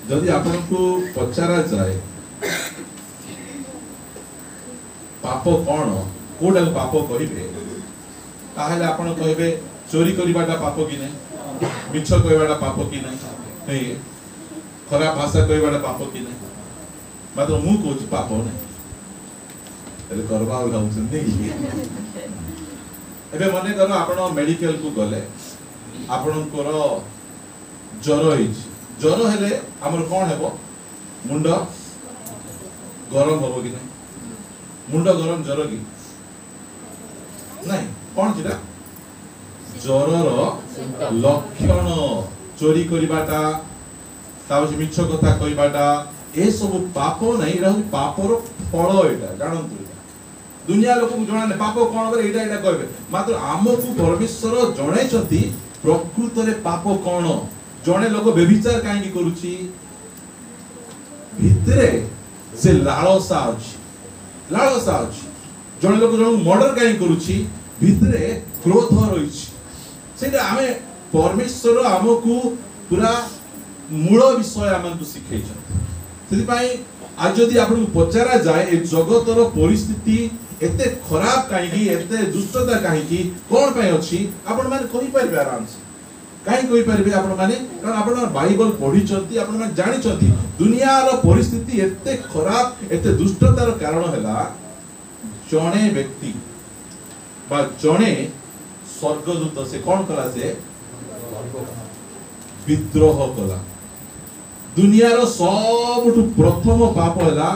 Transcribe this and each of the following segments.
जदि आपन को पचारा जाए पाप कौन कोटा पाप कहिबे ताहले आपन कहिबे चोरी करिबाटा पाप कि नै मिछ कहिबाटा पाप कि नै खराब भाषा कहिबाटा पाप कि नै मात्र मु कहूँ पाप नै एले करबा लाउछन नै एबे मने करो आपण मेडिकल को गले आपणकर ज्वर ज्वर हेले हमर कोन हेबो मुंड गरम होबो कि नै मुंड गरम ज्वर कि नहीं कोन छिटा ज्वरर लक्षण चोरी करिबाटा ताबे मिछ कथा कहिबाटा ए सब पाप नहीं एटा पापर फल एटा जानंतु दुनिया लोक को जणा पाप कोन बरे एटा एटा कहबे मात्र आमको परमेश्वर जणे छथि प्रकृत रे पाप कोन जणे लोक व्यभिचार काहे करूची भितरे से लालसा अछि जणे लोक जण मर्डर काहे करूची भितरे क्रोध रहिछि सेटा आमे परमेश्वर आमको पूरा मूल विषय आमको सिखै छथि सेति पई आज जदि आपन पचारा जाए ए जगतर परिस्थिति एते खराब काहे एते दुष्टता काहे कोन पय अछि आपन माने कहि परबे आराम से काहे कहि परबे आपन माने कारण आपन बाइबल पढि छथि आपन माने जानि छथि दुनिया रो परिस्थिति एते खराब एते दुष्टतार कारण हैला जणे व्यक्ति बा जणे स्वर्गदूत से कोन कला से विद्रोह कला दुनिया रो सबटु प्रथम पाप हैला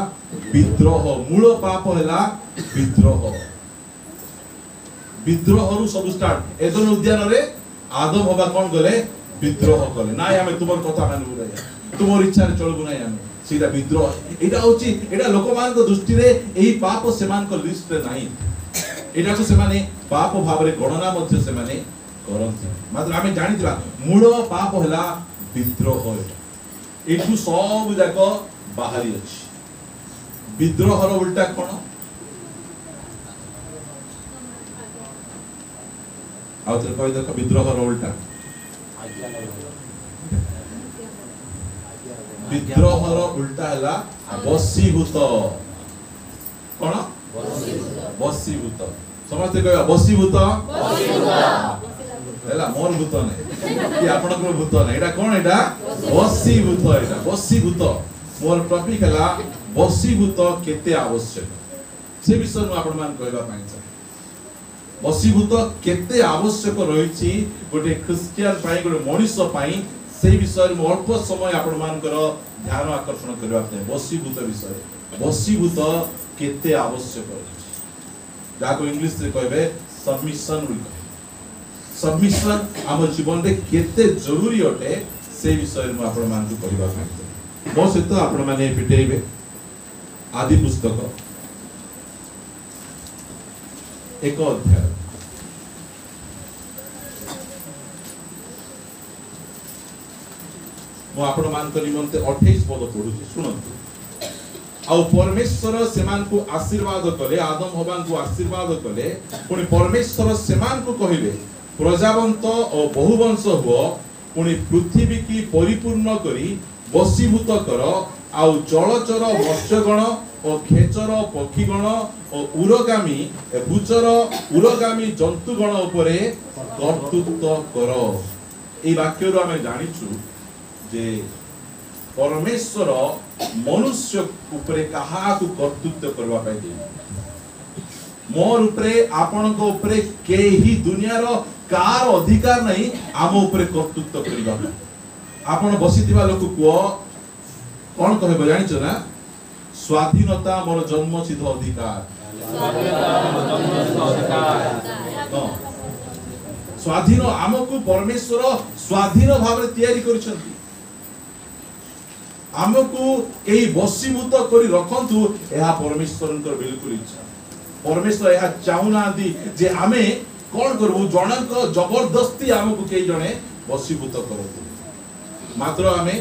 विद्रोह मूल पाप हैला विद्रोह रु सब स्टार्ट एदन उद्यान रे आदम होबा कोन गले विद्रोह कले नाय हमें तुमर कथा मानबु रे तुमर इच्छा रे चलबु नाय हमें सीधा विद्रोह एटा होची एटा लोक मान को दृष्टि रे एही पाप सेमान को लिस्ट रे नाही एटा को सेमाने पाप भाव रे गणना मध्य सेमाने करथि मात्र हमें जानितबा मूल पाप हैला विद्रोह एठु सब जाको बाहरी अछि विद्रोह रो उल्टा कोन आउतर कहि देखो विद्रोह रो उल्टा विद्रोह रो उल्टा हला बसीभूत कोन बसीभूत समस्त कहबा बसीभूत हैला मोर भूत नै कि आपन को भूत नै एटा कोन एटा बसीभूत मोर टॉपिक हला बसीभूत केते आवश्यक से विषय में आपण मान कहबा पाइ छ बसीभूत केते आवश्यक रहिछि गोटे क्रिश्चियन पाई गोटे मनुष्य पाई से विषय में अल्प समय आपण मान कर ध्यान आकर्षण करबा पय बसीभूत विषय बसीभूत केते आवश्यक रहिछि जाको इंग्लिश रे कहबे सबमिशन सबमिशन हम जीवन रे केते जरूरी अटे से विषय में आपण मान को कहबा पाइ मो सहित आपण माने पिटेइबे आदि पुस्तक एक अध्याय मो आपण मान को निमंते 28 पद पढुछि सुनंतु आ परमेश्वर सेमान को आशीर्वाद कले आदम हवान को आशीर्वाद कले पुनी परमेश्वर सेमान को कहिबे प्रजावंत और बहुवंश हुओ पुनी पृथ्वी की परिपूर्ण करी बसीभूत कर आउ जलचर मत्स्यगण और खेचर पक्षीगण और उरगामी भूचर उरगामी जंतुगण उपरे कर्तृत्व कर ए वाक्य रो हमें जानिछु जे परमेश्वर मनुष्य उपरे कहा को कर्तृत्व करबा पाई दे मोर उपरे आपन को उपरे केही दुनिया रो कार अधिकार नहीं आम उपरे कर्तृत्व करबा आपन बसितिबा लोक को कोन कहबो जानिछो ना स्वाधीनता मोर जन्मसिद्ध अधिकार स्वाधीन आमको परमेश्वर स्वाधीन भाव रे तयारी करिसंती आमको एही बसीभूत करी रखंतु एहा परमेश्वरनकर बिल्कुल इच्छा परमेश्वर एहा चाहुना दी जे आमे कोन करबो जनक जबरदस्ती आमको केही जने बसीभूत करथि मात्र आमे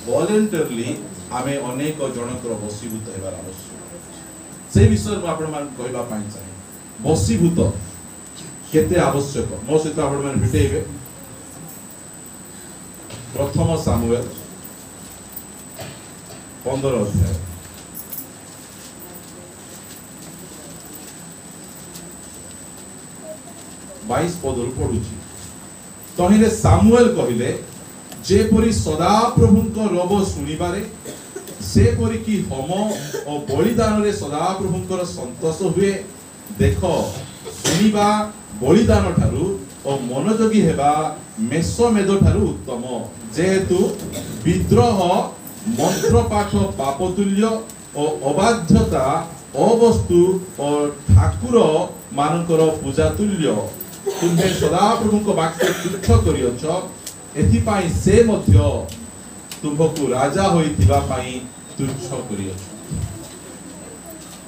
वॉलंटरली आमे अनेक जनकर बसीभूत हेबार आवश्यक से विषय में आपण मान कहबा पाइ चाहे बसीभूत केते आवश्यक मो सहित आपण मान भेटेइबे प्रथम सामुएल 15 अध्याय 22 पदरु पढुछि। तहिले सामुएल कहिले जेपरि सदा प्रभुंक रब सुनिबारे सेपरि कि होम और बलिदान रे सदा प्रभुंकर संतोष हुए। देख सुनिबा बलिदान ठारू और मनोयोगी हेबा मेषमेध ठारू उत्तम। जेहेतु विद्रोह मंत्र पाठ पापतुल्य और अबाध्यता अवस्तु और ठाकुर मानकर पूजा तुल्य। तुम्हें सदा प्रभु को वाक्य तुच्छ करियछ एथिपाई से मध्य तुमको राजा होइथिबा पाई तुच्छ करियछ।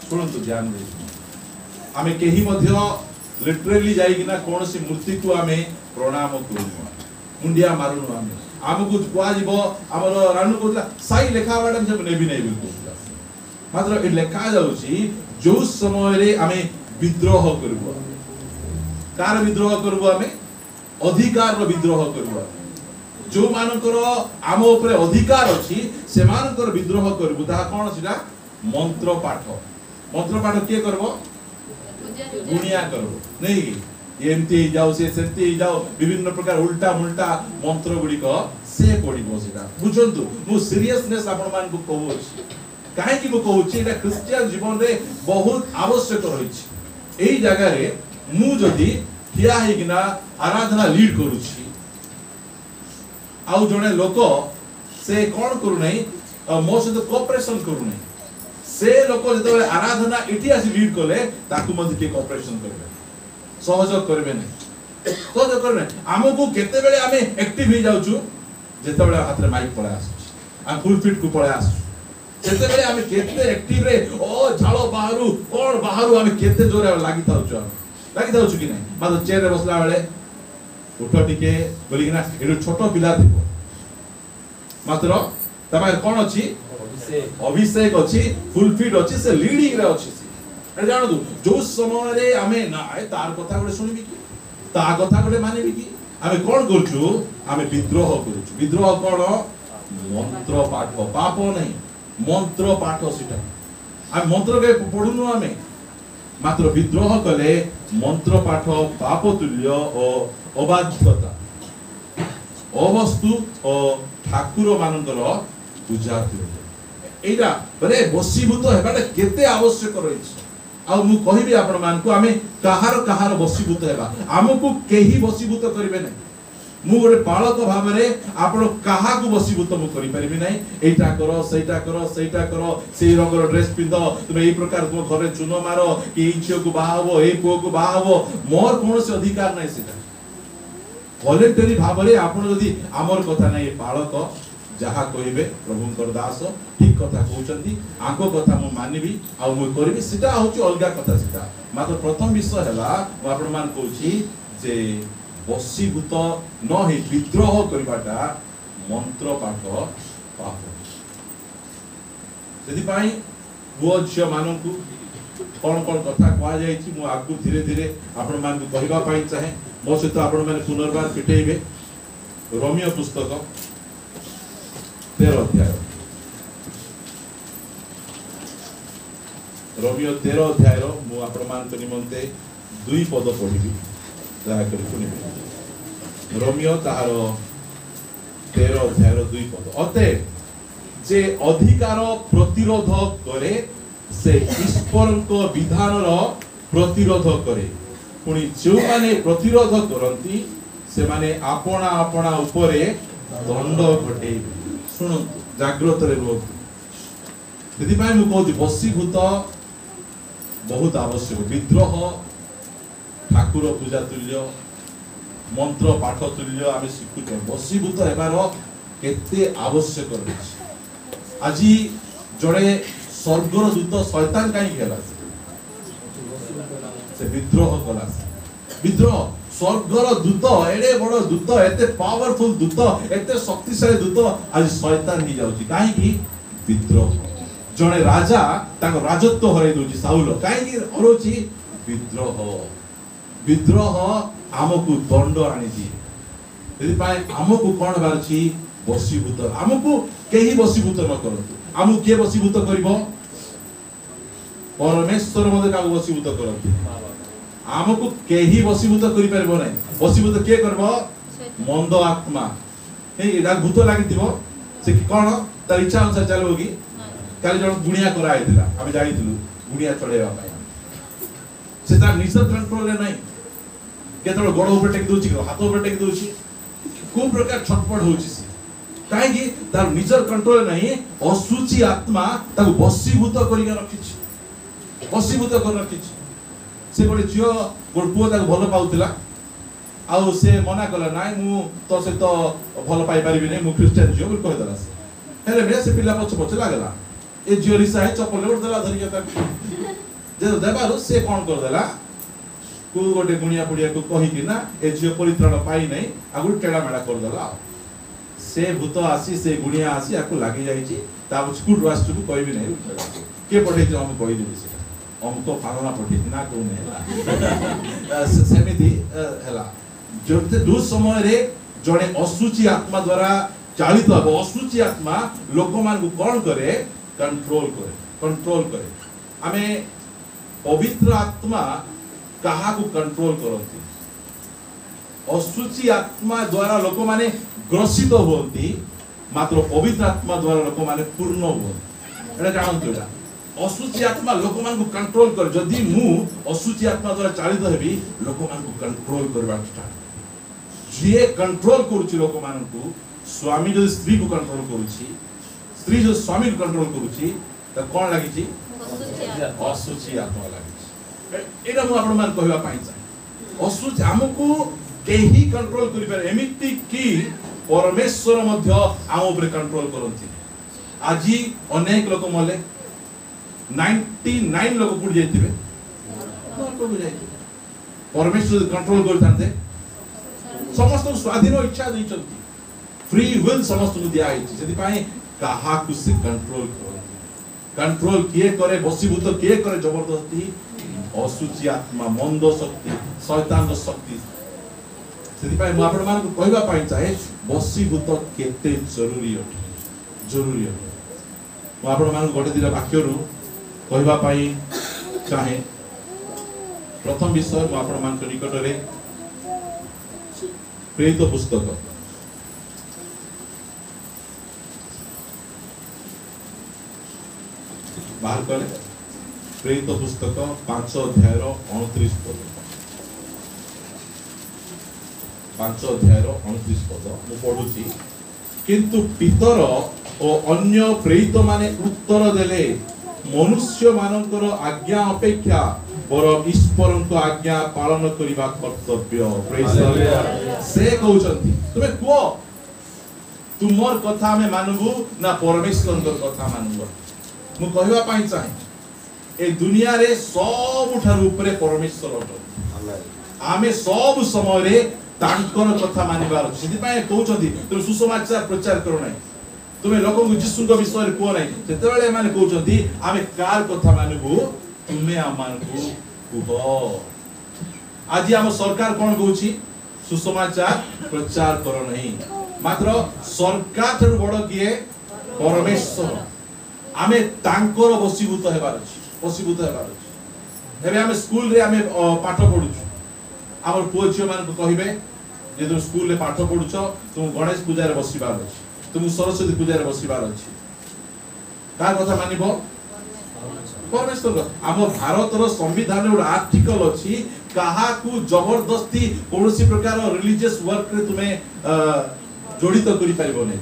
सुनंतु ध्यान दे आमे केही मध्य लिटरली जाइकिना कोनसी मूर्ति को आमे प्रणाम करूनु मुंडिया मारुनु। आमे आमको कुआ जीव हमर रानु कोला साई लेखा बाडम जब नेबी नै बिल्कुल मात्र ए लेखा जाउची जो समय रे आमे विद्रोह करबो। कार विद्रोह करबो? आमे अधिकार रो विद्रोह करबो। जो मानकर आम ऊपर अधिकार अछि से मानकर विद्रोह करबो। ता कोन सिना मंत्र पाठ। मंत्र पाठ के करबो? गुनिया करबो नहीं एमती जाओ से सेती जाओ विभिन्न प्रकार उल्टा मुल्टा मंत्र गुडी को से पडिबो। सेटा बुझंतु मु सीरियसनेस आपण मान को कहूछि काहे कि मु कहूछि एटा क्रिश्चियन जीवन रे बहुत आवश्यक रहिछि। एई जगह रे मु जदी ठिया हेकिना आराधना लीड करूछि आउ जणे लोक से कोन करू नै मो सहित कोऑपरेशन करू नै से लोक जते आराधना इति आसी लीड करले ताकू मध्ये के कोऑपरेशन करबे सहयोग करबे नै सहयोग करबे। हमकु केते बेले आमे एक्टिव हे जाउछु जेते बेले हाथ रे माइक पळे आसु आ फुल फिट को पळे आसु जेते बेले आमे केते एक्टिव रे ओ झालो बाहरु कोन बाहरु आमे केते जोरे लागि थाउछु कि नै मात्र चेयर रे बसला बेले उठ टिके बोली कि ना एडो छोटो पिला थिबो मात्र तमार कोन अछि अभिषेक अछि फुल फिट अछि से लीडिंग रे अछि ए जानो तू जो समय रे आमे ना तार कथा गडे सुनिबी कि ता कथा गडे मानिबी कि आमे कोन करछु आमे विद्रोह करछु। विद्रोह कोन? मंत्र पाठ पाप नहीं मंत्र पाठ सिटा आमे मंत्र के पढुनु आमे मात्र विद्रोह कले मंत्र पाठ पाप तुल्य और अबाध्यता अवस्तु और ठाकुर मानकर पूजा तुल्य। एटा बरे बसीभूत हेबाटा केते आवश्यक रहिछि। आ मु कहिबी आपण मान को आमे कहार बसीभूत हेबा हमकु केही बसीभूत करिवे नै। मु गोटे पालक भाव में आपण कहा को बसीभूत मु करि परिबि नै। एटा करो सेटा करो सेई रंगर ड्रेस पिंदो तुमे एई प्रकार तुम घरे चुनो मारो कि ई झियो को बाहाबो एई पुओ को बाहाबो मोर कोनोसी अधिकार नै। सेटा वॉलंटरी भाव में आपण जदी हमर कथा नै पालक जहा कहिबे प्रभुंकर दास ठीक कथा कहउचंती आको कथा मु मानिबी आ मु करबी सेटा होची अलगा कथा। सेटा मात्र प्रथम विषय हला आपण मान कहउची जे बसीभूत न हे विद्रोह करबाटा मंत्र पाठ पाप। सेति पई पुओ झियो माननकु कोन कोन कथा कहआ जायछि मु आगु धीरे धीरे आपण मान को कहिबा पई चाहे मो सहित आपण माने पुनर्बार पिटेइबे। रोमियो पुस्तक 13 अध्याय रोमियो 13 अध्याय रो मु आपण मान को निमंते 2 पद पढिबी दया करि सुनिबे। रोमियो ताहार 13 अध्याय रो 2 पद अते जे अधिकार प्रतिरोध करे से ईश्वरको विधान रो प्रतिरोध करे पुनी जो माने प्रतिरोध करंती से माने आपणा आपणा उपरे दंड घटेइबे। सुनंतु जागृत रे रोज यदि पाए मु कहती बसीभूत बहुत आवश्यक। विद्रोह ठाकुर पूजा तुल्य मंत्र पाठ तुल्य आमे शिखुते बसीभूत हेबार केते आवश्यक रहिछि। आज जड़े स्वर्गर दूत शैतान काई खेला से विद्रोह कला विद्रोह स्वर्गर दूत एडे बड़ दूत एते पावरफुल दूत एते शक्तिशाली दूत आज शैतान ही जाउची काहे कि विद्रोह। जने राजा ताको राजत्व हरै दोची साउल काहे कि हरोची विद्रोह। विद्रोह हमकु दंड आनी दी यदि पाए हमकु कोन बारछि बसीभूत आमको केही बसीभूत न करतु आमको के बसीभूत करिवो परमेश्वर मते का बसीभूत करतु आमको केही बसीभूत करि परबो नै बसीभूत के करबो मंद आत्मा हे एडा भूत लागितिबो से कोन तार इच्छा अनुसार चलबो कि काली जण गुणिया करा आइतिला आमे जाइतिलु गुणिया चढेबा पाई से तार निजर कंट्रोल रे नै केतरो गोड़ ऊपर टेक दोछि हाथ ऊपर टेक दोछि को प्रकार छटपट होछि से काहे कि तार निजर कंट्रोल नै असुचि आत्मा ताको बसीभूत करिके रखिछि बसीभूत कर रखिछि से गोटे झियो गोटे पुओ ताको भलो पाउतिला आउ से मना कला नाइ मु तो से तो भलो पाई परिबि नै मु क्रिश्चियन झियो बोल कहि दला से हेले बे से पिला पछ पछ लागला ए झियो रिसा है चप्पल उठ देला धरिया ताको जे देबारो से कोन कर देला को गोटे गुणिया पुड़िया को कहि कि ना ए झियो परित्राण पाई नै आगु टेड़ा मेड़ा कर देला से भूत आसी से गुणिया आसी आको लागि जाई छी ता स्कूल राष्ट्र को कहबी नै के पठै छी हम कहि देबी से हमको फालना पठै ना को नै सेमिति हला जोते दु समय रे जणे असुचि आत्मा द्वारा चालित अब असुचि आत्मा लोक मान को कोन करे कंट्रोल करे आमे पवित्र आत्मा कहा को कंट्रोल करती असुचि आत्मा द्वारा लोक माने ग्रसित होती मात्र पवित्र आत्मा द्वारा लोक माने पूर्ण होती एटा जानतो एटा असुचि आत्मा लोक मान को कंट्रोल कर जदी मु असुचि आत्मा द्वारा चालित हेबी लोक मान को कंट्रोल करबा स्टार्ट जे कंट्रोल करूची लोक मान को स्वामी जो स्त्री को कंट्रोल करूची स्त्री जो स्वामी को कंट्रोल करूची त कोन लागि छी असुचि आत्मा लागि एटा मु आपण मान कहबा पाई चाहे असुचि हमको केही कंट्रोल करि पारे एमिति की परमेश्वर मध्य आम ऊपर कंट्रोल करंती आजी अनेक लोक मले 99 लोक पुड जाइतिबे परमेश्वर कंट्रोल करथांते समस्त स्वाधीन इच्छा दैचंती फ्री विल समस्त को दिया है सेति पाए कहा को से कंट्रोल किए करे बसीभूत किए करे जबरदस्ती असुचि आत्मा मंद शक्ति शैतान शक्ति सेति पाए म आपण मान को कहबा पाई चाहे बसीभूत केते जरूरी है म आपण मान गोटे दिला वाक्य रु कहबा पाई चाहे प्रथम विषय म आपण मान को निकट रे प्रेरित पुस्तक बाहर करे प्रेरित पुस्तक 5 अध्याय 29 पद 5 अध्याय 29 पद मु पढुची किंतु पितर और अन्य प्रेरित माने उत्तर देले मनुष्य मानकर आज्ञा अपेक्षा बर ईश्वरक आज्ञा पालन करिबा कर्तव्य प्रेज द लॉर्ड से कहउचंती तुमे को तुमर कथा में मानबू ना परमेश्वरक कथा मानबू मु कहबा पाई चाहे ए दुनिया रे सब ठार ऊपर परमेश्वर अट आमे सब समय रे तांकर कथा मानिबार सेति पाए कहउचंती तुम सुसमाचार प्रचार करो नै तुमे लोक को यीशु को विषय रे को नै सेते बेले माने कहउचंती आमे कार कथा मानबू तुमे आमान को कुहो आज हम सरकार कोन कहउची सुसमाचार प्रचार करो नै मात्र सरकार ठार बड़ किए परमेश्वर आमे तांकर बसीभूत हेबार अछि हेबे आमे स्कूल रे आमे पाठ पढुछु हमर पुओ मान को कहिबे जे तुम स्कूल रे पाठ पढुछ तुम गणेश पूजा रे बसिबार अछि तुम सरस्वती पूजा रे बसिबार अछि का कथा मानिबो परमेश्वर हम भारत रो संविधान रो आर्टिकल अछि कहा को जबरदस्ती कोनोसी प्रकार रिलीजियस वर्क रे तुमे जोड़ित करि परिबो नै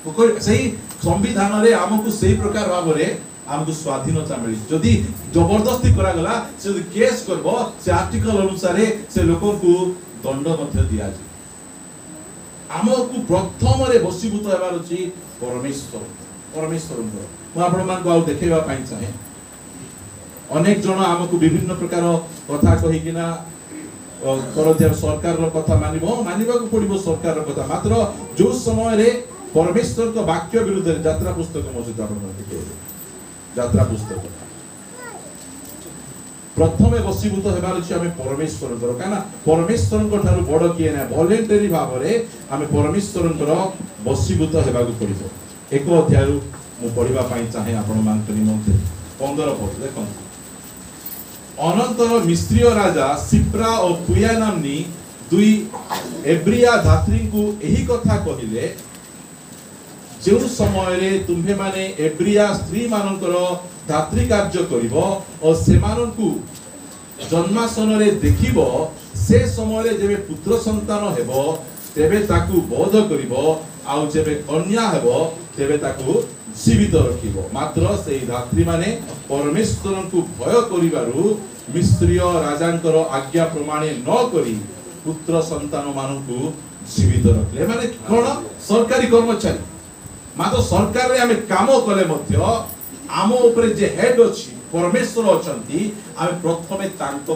कोई सही संविधान रे हमकु सही प्रकार भाव रे हमकु स्वाधीनता मिली जदी जबरदस्ती करा गला से केस करबो से आर्टिकल अनुसार से लोगों को दंड मध्य दिया जे हमकु प्रथम रे बसीभूत हेबार अछि परमेश्वर म आपण मान को आ देखेबा पाई चाहे अनेक जन हमकु विभिन्न प्रकार कथा कहि किना करथिया सरकार रो कथा मानिबा को पड़िबो सरकार रो कथा मात्र जो समय रे परमेश्वर को वाक्य विरुद्ध यात्रा पुस्तक मौजूद आपण देखिए यात्रा पुस्तक प्रथमे वशीभूत हेबार अछि आमे परमेश्वर कर काना परमेश्वर को ठारू बड़ किए ना वॉलंटरी भाव रे आमे परमेश्वर को वशीभूत हेबा को पड़िबो। एक अध्याय मु पढ़िबा पई चाहे आपण मान निमंत्रण 15 पद देखो। अनंतर मिस्रीय राजा सिप्रा और पुया नामनी दुई एब्रिया धात्री को एही कथा कहिले जो समय रे तुम्हे माने एब्रिया स्त्री मानकर धात्री कार्य करिवो और सेमाननकु जन्मासन रे देखिबो से समय रे जेबे पुत्र संतान हेबो तेबे ताकू बोध करिवो आउ जेबे कन्या हेबो तेबे ताकू जीवित रखिबो। मात्र से धात्री माने परमेश्वरनकु भय करिबारु मिस्रीय राजांकर आज्ञा प्रमाणे न करी पुत्र संतान मानकु जीवित रखले। माने कोन सरकारी कर्मचारी मात्र सरकार रे आमे काम कले मध्य आम ऊपर जे हेड अछि परमेश्वर अछंती आमे प्रथमे तांको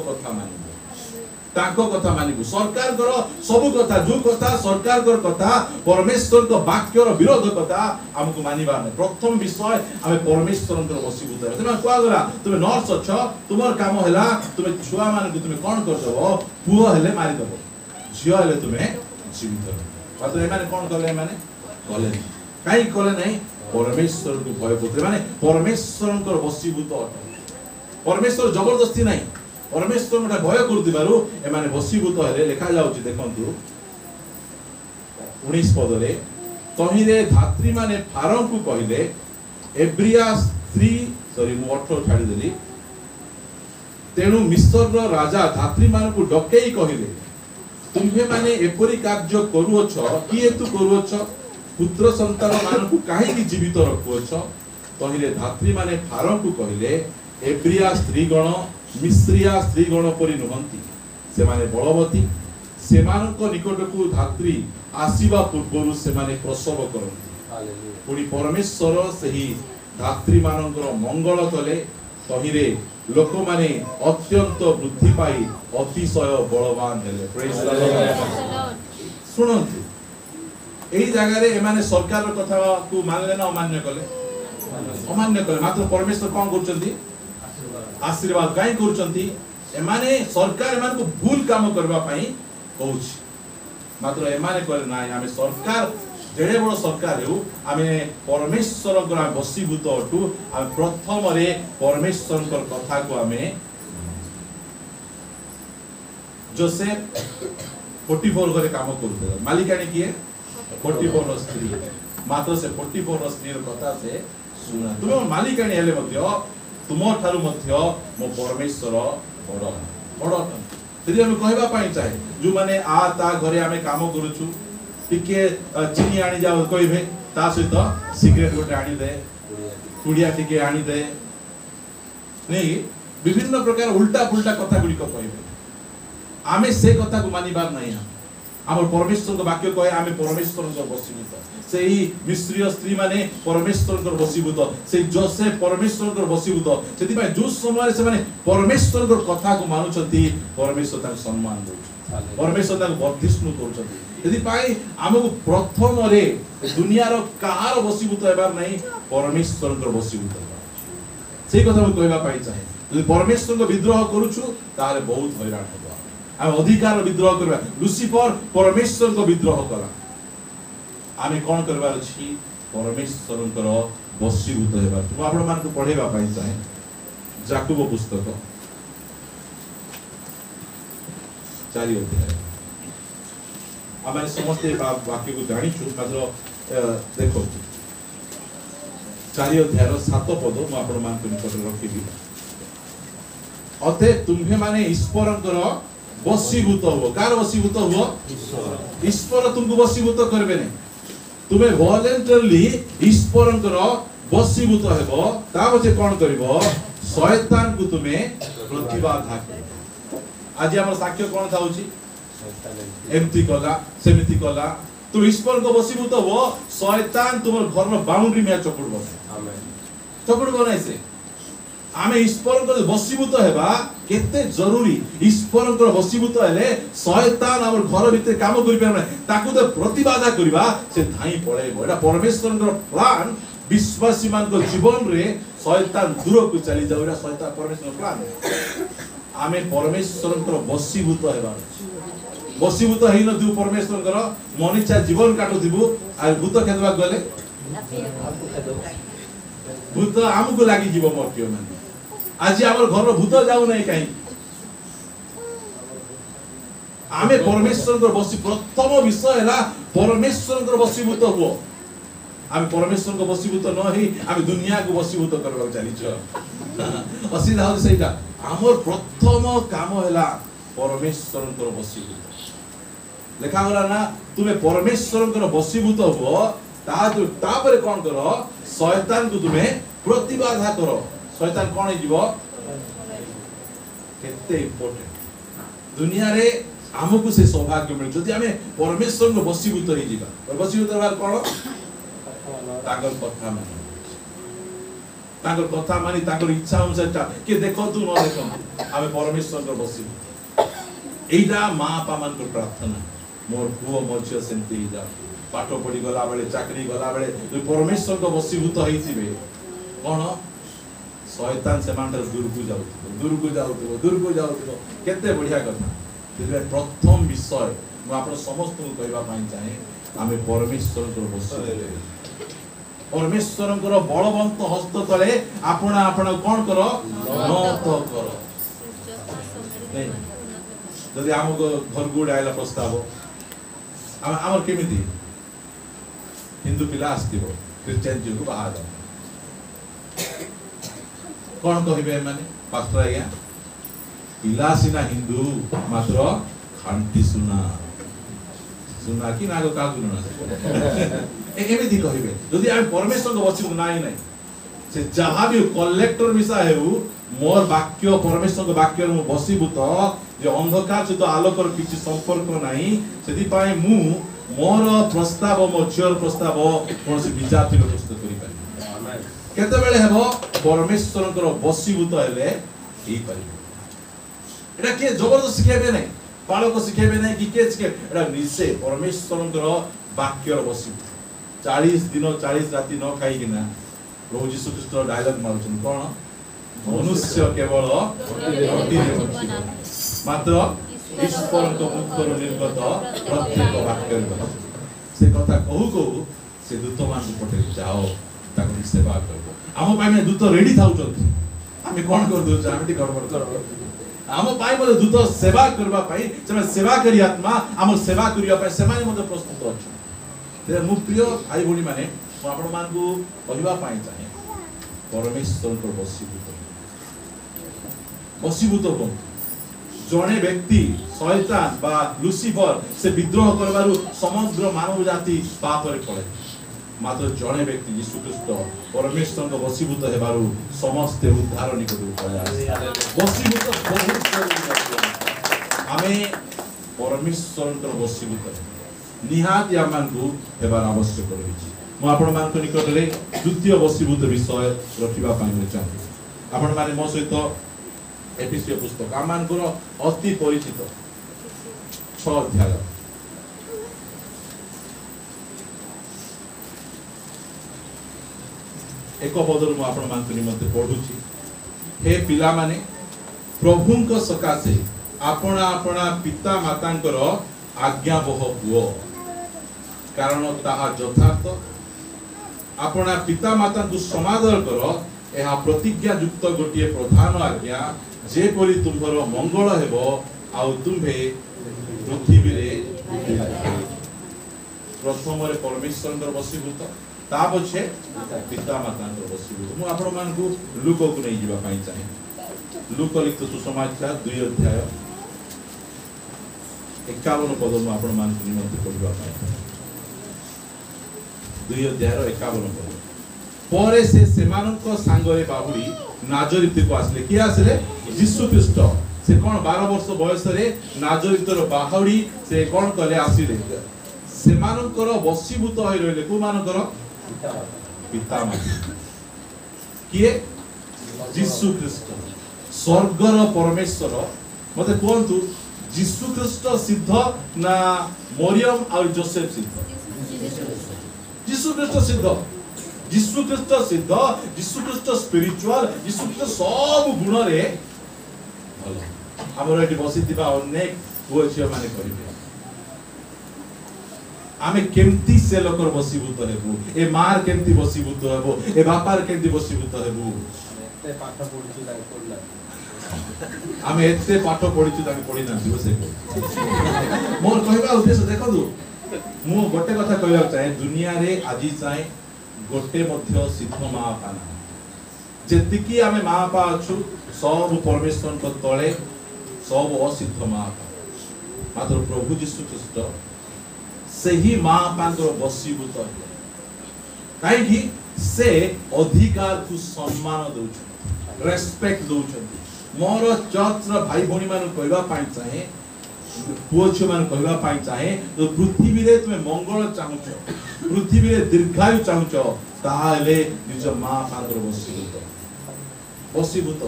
कथा मानिबु सरकार कर सब कथा जो कथा सरकार कर कथा परमेश्वर को वाक्य रो विरोध कथा हमकु मानिबा नै। प्रथम विषय आमे परमेश्वर को वशीभूत हे तमे कोआ गला तुमे नर्स छ तुमर काम हैला तुमे छुआ मान को तुमे कोन कर दबो पुओ हेले मारि दबो झियो हेले तुमे जीवित रह मात्र ए माने कोन करले माने कले काई कले नै परमेश्वर को भय पुत्र माने परमेश्वर को वशीभूत परमेश्वर जबरदस्ती नहीं परमेश्वर गोटे भय करदिबारु ए माने वशीभूत हेले लिखा जाउची देखंतु 19 पद रे तहिरे धात्री माने फारो को कहिले एब्रिया स्त्री सॉरी मु 18 छाडी देली तेनु मिस्र राजा धात्री मान को डकेई कहिले तुम्हे माने एपरी कार्य करूअछ कि हेतु करूअछ पुत्र संतान मान को काहे की जीवित रखुअछ। तहिरे धात्री माने फारो को कहिले एब्रिया स्त्रीगण मिस्रिया स्त्रीगण परि नुहंती से माने बलवती से मानक निकट को धात्री आसीबा पूर्वरु से माने प्रसव करंती पुनी परमेश्वर सही धात्री मानकर मंगल कले तहिरे लोक माने अत्यंत वृद्धि पाई अतिशय बलवान हेले। Praise the Lord. सुनंतु एही जगह रे एमाने सरकार कथा को मानले ना अमान्य कले मात्र परमेश्वर कोन करचंती आशीर्वाद काई करचंती एमाने सरकार एमान को भूल काम करबा पई कहूछ मात्र एमाने करे ना आमे सरकार जेडे बड़ सरकार हेउ आमे परमेश्वर को वशीभूत अटू आमे प्रथम रे परमेश्वर को कथा को आमे जोसेफ 44 घरे काम करते मालिकाणी किए 44 स्त्री मात्र से 44 स्त्री कथा से सुना तुम मालिकाणी हेले मध्य तुम ठारू मध्य मो परमेश्वर बड़ बड़ तरी हम कहबा पई चाहे जो माने आ ता घरे आमे काम करूछु टिके चीनी आनी जाओ कहबे ता सहित सिगरेट गोटे आनी दे कुडिया टिके आनी दे नहीं विभिन्न प्रकार उल्टा पुल्टा कथा गुडी को कहबे आमे से कथा को मानिबार नहीं हमर परमेश्वर को वाक्य कहे आमे परमेश्वर को वशीभूत सेही मिस्रीय स्त्री माने परमेश्वर को वशीभूत से जोसेफ परमेश्वर को वशीभूत सेति भाई जो समय से माने परमेश्वर को कथा को मानुचंती परमेश्वर ताको सम्मान दउछ परमेश्वर ताको वर्धिष्णु करचंती यदि पाई हमको प्रथम रे दुनिया रो कार वशीभूत हेबार नहीं परमेश्वर को वशीभूत हेबार सेही कथा हम कहबा पाई चाहे यदि परमेश्वर को विद्रोह करूछु तारे बहुत हैरान हो आम अधिकार विद्रोह करबा लुसिफर परमेश्वर को विद्रोह करा आमे कोन करबार अछि परमेश्वर को वशीभूत हेबा तुम आपण मान को पढेबा पई चाहे याकूब पुस्तक 4 अध्याय आमे समस्त वाक्य को जानि छु मात्र देखो 4 अध्याय रो 7 पद म आपण मान को निकट रखिबी अते तुम्हे माने ईश्वरंकर वशीभूत हो कार वशीभूत हो ईश्वर तुमको वशीभूत करबे ने तुमे वॉलंटरली ईश्वरंकर वशीभूत हेबो ता बचे कोन करबो शैतान को तुमे प्रतिबाधा आज हमर साक्ष्य कोन थाउची एमती कला सेमिति कला तुम ईश्वर को वशीभूत हो शैतान तुमर घर रो बाउंड्री में चपड़बो आमेन चपड़बो नै से आमे ईश्वर को वशीभूत हेबा केते जरूरी ईश्वर को वशीभूत हेले शैतान हमर घर भीतर काम करि परबे ताकू तो प्रतिबाधा करबा से धाई पळेबो एटा परमेश्वर को प्लान विश्वासी मान को जीवन रे शैतान दूर को चली जाऊ शैतान परमेश्वर प्लान आमे परमेश्वर बसीभूत हेबार बसीभूत हेई न दु परमेश्वर मनीषा जीवन काटु दिबु आ भूत खेदबा गले भूत हमको लागी जीव मर्त्य माने आज हमर घर भूत जाऊ नै काई आमे परमेश्वर बसी प्रथम विषय है परमेश्वर बसीभूत हो आमे परमेश्वर को बसीभूत न ही आमे दुनिया को बसीभूत करबा चलीछ असीधा हो सेटा हमर प्रथम काम हैला परमेश्वर को बसीभूत लेखा होला ना तुमे परमेश्वर को बसीभूत हो तापर कौन करो शैतान को तुमे प्रतिबाधा करो शैतान कौन है जीवो केते इंपोर्टेंट दुनिया रे हमको से सौभाग्य मिल जदि हमें परमेश्वर को बसीभूत हो जीवा बसीभूत होबार कोन ताकर कथा मानी ताकर कथा मानी ताकर इच्छा अनुसार के देखो तू न देखो हमें परमेश्वर को बसीभूत एइडा मां बापा मान को प्रार्थना मोर पुओ मोर झियो सेंती जा पाठ पढ़ी गला बेले चाकरी गला बेले परमेश्वर को बसीभूत होइथिबे कोन शैतान से मानर दूर को जाउथिबो केते बढ़िया कथा प्रथम विषय आप समस्त को कहवा चाहे आम परमेश्वर परमेश्वर बलवंत हस्त तले आपना आपना कौन कर जदि आम घर को आइला प्रस्ताव आम केमिति हिंदू पिला आसथिबो क्रिश्चियन जी को बाहर कौन कहिबे माने पास्टर आज्ञा पिला सिना हिंदू मात्र खांटी सुना सुना कि नागो का गुणना एमिति कहिबे जदि हम परमेश्वर को बसिबो नाही नाही से जहां भी कलेक्टर विषय हेउ मोर वाक्य परमेश्वर को वाक्य मु बसिबो तो जे अंधकार सहित आलोकर किछि संपर्क नाही सेति पाए मु मोर प्रस्ताव मो चोर प्रस्ताव कोनसी विजाति लो प्रस्तुत करि पारि आमेन केते बेले हेबो परमेश्वर को बसिबो तो हेले ई पारि एटा के जबरदस्त सिखेबे नै बालक सिखेबे नै कि के सिखे एटा निसे परमेश्वरଙ୍କର वाक्यर बसी 40 दिन 40 राति न खाई किना प्रभु यीशु ख्रीष्ट डायलॉग मारुछन कोन मनुष्य केवल रोटी रे बंचिबो मात्र ईश्वरଙ୍କ मुखर निर्गत प्रत्येक वाक्य से कथा कहू से दूत मान पटे जाओ ताकि सेवा करबो हम पाइमे दूत रेडी थाउ चलती हम कोन कर दो हम टी गड़बड़ कर आम पाई मते दूत सेवा करबा पाई से सेवा करी आत्मा आम सेवा करिया पाई सेमाने मते प्रस्तुत अछि ते मु प्रिय भाई भणी माने म आपण मान को कहबा पाई चाहे परमेश्वर को बसीभूत हो जने व्यक्ति शैतान बा लुसिफर से विद्रोह करबारु समग्र मानव जाति पाप रे पड़े मात्र जने व्यक्ति यीशु ख्रीष्ट परमेश्वर को बसीभूत हेबारु समस्त उद्धार निकट पड़ा बसीभूत बहुत हमें परमेश्वर को बसीभूत निहात यामान को हेबार आवश्यक रहिछि म आपण मान को निकट रे द्वितीय बसीभूत विषय रखिबा पाइ चाहे आपण माने मो सहित एफिसियो पुस्तक आमान को अति परिचित 6 अध्याय एक पदर मु आपण मान निमंते पढुछि हे पिला माने प्रभुंक सकासे आपणा आपणा पिता मातांकर आज्ञा बह हुओ कारण ताहा यथार्थ आपणा पिता माता को समादर करो एहा प्रतिज्ञा युक्त गोटिए प्रधान आज्ञा जे परि तुमरो मंगल हेबो आउ तुमभे पृथ्वी रे प्रथम रे परमेश्वर बसीभूत ता पछे पिता माता बसीभूत मु आपण मान को लूक को नै जीवा पाई चाहे लूक लिखित सुसमाचार 2 अध्याय 51 पद मु आपण मान को निमंत्रित करबा पाई 2 अध्याय 51 पद परे से सेमानक सांगरे बाहुडी नाजरित को आसले कि आसले यीशु ख्रीष्ट से कोन 12 वर्ष बयस रे नाजरितर बाहुडी से कोन कले आसीले सेमानकर बसीभूत होय रहले को मानकर पिता माता किए यीशु ख्रीष्ट स्वर्गर परमेश्वर मते कोंतु यीशु ख्रीष्ट सिद्ध ना मरियम और जोसेफ सिद्ध यीशु ख्रीष्ट सिद्ध यीशु ख्रीष्ट सिद्ध, यीशु ख्रीष्ट स्पिरिचुअल, यीशु ख्रीष्ट सब गुण रे भल। हमर एठी बसिथिबा अनेक पुओ झियो माने कहिबे आमे केमती से लोकर बसीभूत हेबु, ए मार केमती बसीभूत हेबु, ए बापार केमती बसीभूत हेबु। एते पाठ पढिछु ताई पढला, आमे एते पाठ पढिछु ताई पढि नाथिबो से मोर कहबा उद्देश्य देखदु मु गोटे कथा कहला चाहे दुनिया रे आजि चाहे गोटे मध्य सिद्ध महापा ना जेतिकी आमे महापा अछु सब परमेश्वर को तळे सब असिद्ध महापा मात्र प्रभु यीशु ख्रीष्ट सही महापांकर बसीभूत कहीं से अधिकार को सम्मान दउछ रेस्पेक्ट दउछ मोर चर्च र भाई भणी मान कहबा पाई चाहे पुओ छ मान कहबा पाई चाहे तो पृथ्वी रे तुमे मंगल चाहुछ पृथ्वी रे दीर्घायु चाहुछ ताले निज महापांकर बसीभूत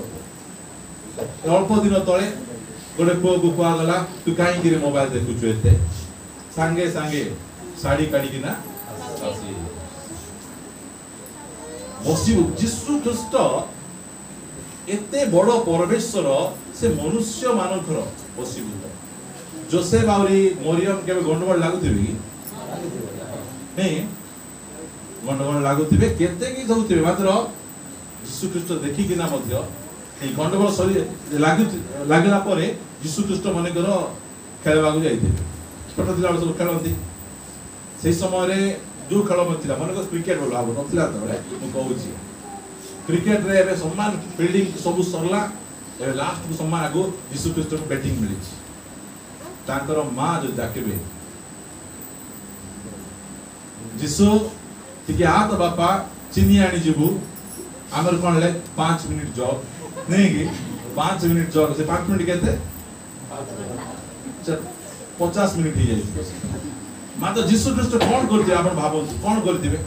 अल्प दिन तळे गोटे पुओ को कुआ गला तू काई कि मोबाइल देखुछ एते सांगे सांगे साड़ी काढ़ी किना आसी बसीभूत यीशु ख्रीष्ट एते बड़ परमेश्वर से मनुष्य मानकर बसीभूत जोसेफ आउरी मरियम केबे गंडगोल लागुथिबे कि नहीं गंडगोल लागुथिबे केते कि दउथिबे मात्र यीशु ख्रीष्ट देखि किना मध्य ए गंडगोल सरी लागला परे यीशु ख्रीष्ट मने करो खेलबा को जाइथिबे छोट दिला सब खेलती से समय जो खेल मिला मन को क्रिकेट बोला नथिला तबे मु कहूची क्रिकेट रे एबे सम्मान फील्डिंग सब सरला एबे लास्ट को सम्मान आगो यीशु ख्रीष्ट को बैटिंग मिली तांकर मां जो डाकेबे यीशु ठीक आ तो बापा चिनी आनी जीवु हमर कोन ले 5 मिनिट जॉब नहीं कि 5 मिनिट जॉब से 5 मिनिट केते 50 मिनिट ही जाई मात्र यीशु ख्रीष्ट कोन करते आपण भाबो कोन करथिबे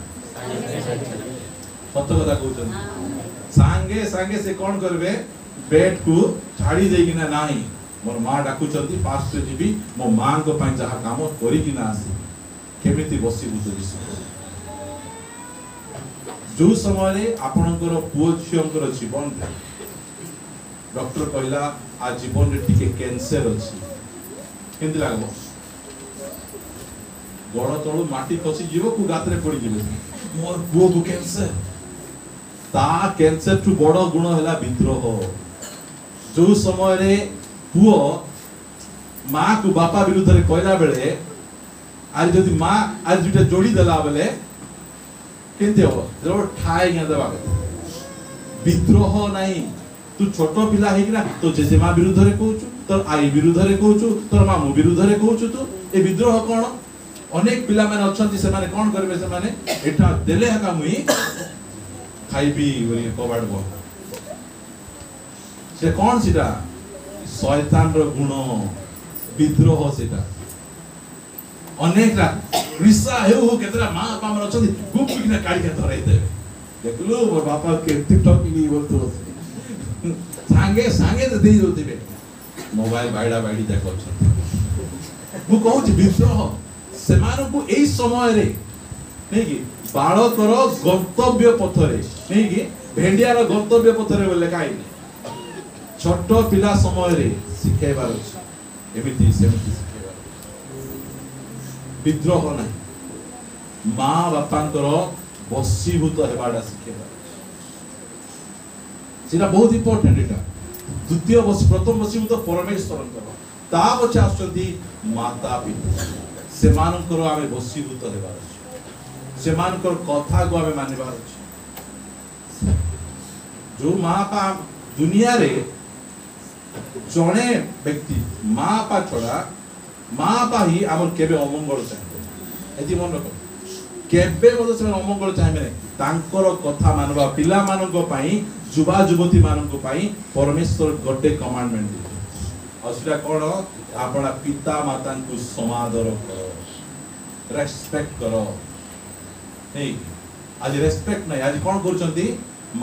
सत्य कथा कहउछन सांगे सांगे से कोन करबे बेड को छाड़ी देकिना नाही मोर मां डाकुचंती पास से जीबी मो मां को पई जहा काम करी किना आसी केमिति बसीभूत यीशु जो समय रे आपनकर पुओ छियंकर जीवन रे डॉक्टर कहला आ जीवन रे टिके कैंसर अछि केंति लागबो गड़ तळु माटी खसी जीव को गातरे पड़ी जीव मोर पुओ को कैंसर ता कैंसर टू बड़ गुण हैला विद्रोह जो समय रे पुओ मां को बापा विरुद्ध रे कहला बेले आज जदी मां आज दुटा जोड़ी देला बेले केंति हो जरो ठाई गे देबा विद्रोह नहीं तू छोट पिला हे कि ना तो जेजेमा विरुद्ध रे कहउछु तोर आई विरुद्ध रे कहउछु तोर मामू विरुद्ध रे कहउछु तू ए विद्रोह कोन अनेक पिला माने अछंती से माने कोन करबे से माने एटा देले हका मुई खाइबी ओरी कबाड़ बो से कोन सिटा शैतान रो गुण विद्रोह सिटा अनेक रिसा हेउ केतरा मां पामर अछंती गुप किना काडी के धराई देबे देखलु मोर बापा केति टॉपिली बोलतो सांगे सांगे तो देई दोतिबे मोबाइल बाइडा बाइडी देख मु कहू विद्रोह से को एई समय रे नहीं कि बालकर गंतव्य पथरे नहीं कि भेंडियार गंतव्य पथरे बोले काई छोट पिला समय रे सिखेबार अछि एमिति सेमिति सिखेबार विद्रोह नहीं मां बापांकर बसीभूत हेबाडा सिखेबार सेटा बहुत इंपोर्टेंट एटा द्वितीय प्रथम बसीभूत परमेश्वरंकर ता पछे आछथि माता पिता सेमानकर आमे बसीभूत हेबार अछि सेमानकर कथा को आमे मानिबार अछि जो मां पा दुनिया रे जणे व्यक्ति मां पा छोड़ा मां पा ही हमर केबे अमंगल चाहे एति मन रख केबे मते से अमंगल चाहे नै तांकर कथा मानबा पिला मानको पई युवा युवती मानको पई परमेश्वर गोटे कमांडमेंट दे असुरा कोन आपना पिता माता को समादर करो रेस्पेक्ट करो नहीं आज रेस्पेक्ट नहीं आज कोन करचंती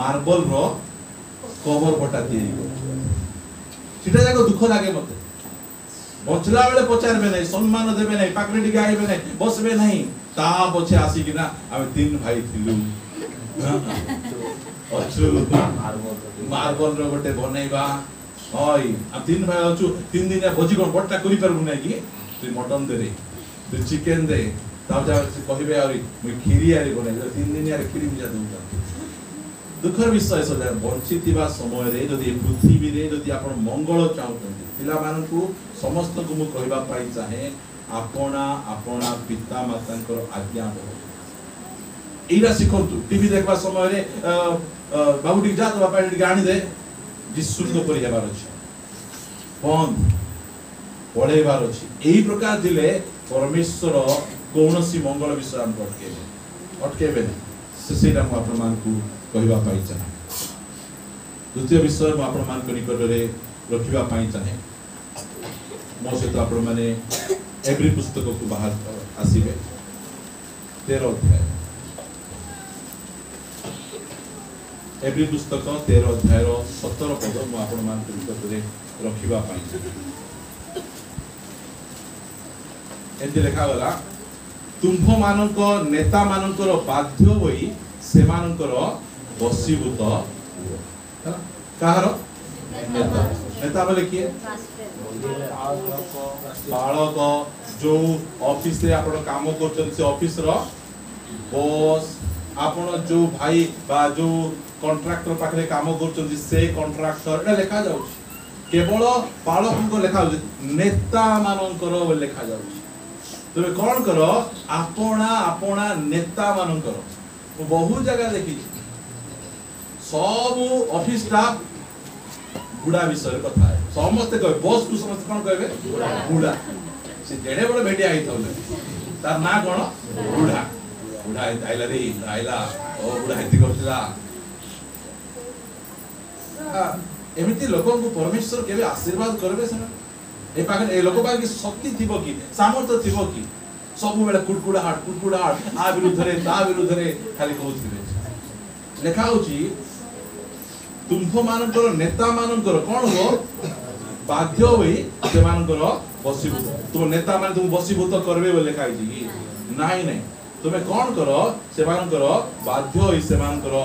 मार्बल रो कवर बटा दिए सीटा जाको दुख लागे मते बचला बेले पचारबे नहीं सम्मान देबे नहीं पाकरे टिके आइबे नहीं बसबे नहीं ता पछे आसी किना हम तीन भाई थिलु ଅଛୁ ମାର୍ବଲ ର ଗୋଟେ ବନେଇବା ହଇ ଆମେ 3 ଭାଇ ଅଛୁ 3 ଦିନିଆ ଭୋଜି କଣ ବଡଟା କରି ପାରବୁ নাই କି তুই মটন দে রে তুই চিকেন দে তাও যা কহিবে আরি মুই খিরি আরি বনাই 3 দিনিয়া খিরি বুঝা দউতা দুঃখর বিষয় সদা বঞ্চিতিবা সময়ে যদি পৃথিবীরে যদি আপন মঙ্গল চাহুଛନ୍ତି ପିଲାମାନଙ୍କୁ ସମସ୍ତଙ୍କୁ ମୁଁ କହିବା ପାଇଁ ଚାହେଁ ଆପଣା ଆପଣା ପିତା ମାତାଙ୍କର ଆଜ୍ଞା ଏଇଟା ଶିଖନ୍ତୁ ଟିଭି ଦେଖିବା ସମୟରେ ବାବୁ ଟିକେ ଯା ତ ବାପା ଟିକେ ଆଣିଦେ ଯୀଶୁଙ୍କ ପରି ହେବାର ଅଛି ବନ୍ଦ ପଢେଇବାର ଅଛି ଏଇ ପ୍ରକାର ଥିଲେ ପରମେଶ୍ୱର କୌଣସି ମଙ୍ଗଳ ବିଷୟ ଆମକୁ ଅଟକେଇବେ ନାହିଁ ସେଇଟା ମୁଁ ଆପଣମାନଙ୍କୁ କହିବା ପାଇଁ ଚାହେଁ ଦ୍ୱିତୀୟ ବିଷୟ ମୁଁ ଆପଣମାନଙ୍କ ନିକଟରେ ରଖିବା ପାଇଁ ଚାହେଁ ମୋ ସହିତ ଆପଣମାନେ ଏଭ୍ରି ପୁସ୍ତକକୁ ବାହାର ଆସିବେ 13 ଅଧ୍ୟାୟ ଏଭ୍ରି ପୁସ୍ତକ 13 ଅଧ୍ୟାୟର 17 ପଦ ମୁଁ ଆପଣମାନଙ୍କ ନିକଟରେ ରଖିବା ପାଇଁ ଚାହେଁ ଏମିତି ଲେଖାଗଲା ତୁମ୍ଭମାନଙ୍କ ନେତାମାନଙ୍କର ବାଧ୍ୟ ହୋଇ ସେମାନଙ୍କର ବଶୀଭୂତ କାହାର ନେତା ନେତା ବୋଲେ କିଏ ବାଳକ ଯୋଉ ଅଫିସରେ ଆପଣ କାମ କରୁଛନ୍ତି ସେ ଅଫିସର ବସ୍ ଆପଣ ଯୋଉ ଭାଇ ବା ଯୋଉ କଣ୍ଟ୍ରାକ୍ଟର ପାଖରେ କାମ କରୁଛନ୍ତି ସେ କଣ୍ଟ୍ରାକ୍ଟର ଏଟା ଲେଖା ଯାଉଛି କେବଳ ବାଳକଙ୍କ ଲେଖା ଯାଉଛି ନେତା ମାନଙ୍କର ଲେଖା ଯାଉଛି ତମେ କଣ କର ଆପଣା ଆପଣା ନେତା ମାନଙ୍କର ବହୁ ଜାଗା ଦେଖିଛି ସବୁ ଅଫିସ ଷ୍ଟାଫ ବୁଢା ବିଷୟରେ କଥା है ସମସ୍ତେ କହିବେ ବସ୍ କୁ ସମସ୍ତେ କଣ କହିବେ ବୁଢା ସେ ଯେଡେ ବଡ ଭେଟିଆ ହେଇଥାଉଲେ ତାର ନାଁ କଣ ବୁଢା ବୁଢା ଆଇଲା ରେ ଆଇଲା ଓ ବୁଢା ହେତି କରିଥିଲା ଏମିତି ଲୋକଙ୍କୁ ପରମେଶ୍ୱର କେବେ ଆଶୀର୍ବାଦ କରିବେ ସେମାନେ ଏ ପାଖରେ ଏ ଲୋକ ପାଖରେ କି ଶକ୍ତି ଥିବ କି ସାମର୍ଥ୍ୟ ଥିବ କି ସବୁବେଳେ କୁଡକୁଡାହାଟ ଆ ବିରୁଦ୍ଧରେ ତା ବିରୁଦ୍ଧରେ ଖାଲି କହୁଥିବେ ଲେଖା ହଉଛି ତୁମ୍ଭମାନଙ୍କର ନେତା ମାନଙ୍କର କଣ ହବ ବାଧ୍ୟ ହୋଇ ସେମାନଙ୍କର ବଶୀଭୂତ ତୁମ ନେତା ମାନେ ତୁମକୁ ବଶୀଭୂତ କରିବେ ବୋଲି ଲେଖା ହେଇଛି କି ନାହିଁ ନାହିଁ ତୁମେ କଣ କର ସେମାନଙ୍କର ବାଧ୍ୟ ହୋଇ ସେମାନଙ୍କର